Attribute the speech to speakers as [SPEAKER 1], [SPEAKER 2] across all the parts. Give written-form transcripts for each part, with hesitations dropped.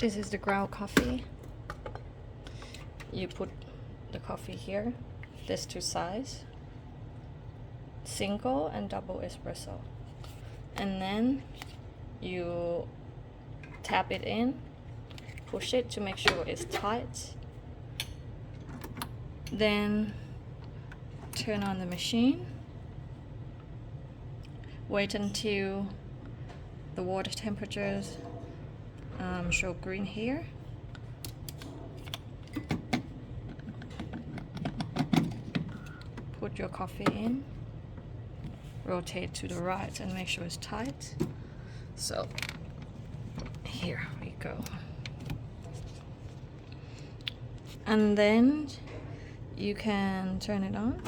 [SPEAKER 1] This is the ground coffee. You put the coffee here. There's two sides, single and double espresso, and then you tap it in, push it to make sure it's tight, then turn on the machine, wait until the water temperatures show green here. Put your coffee in, rotate to the right and make sure it's tight. So here we go. And then you can turn it on.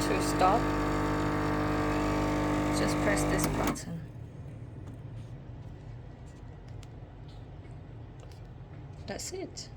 [SPEAKER 1] To stop, just press this button. That's it.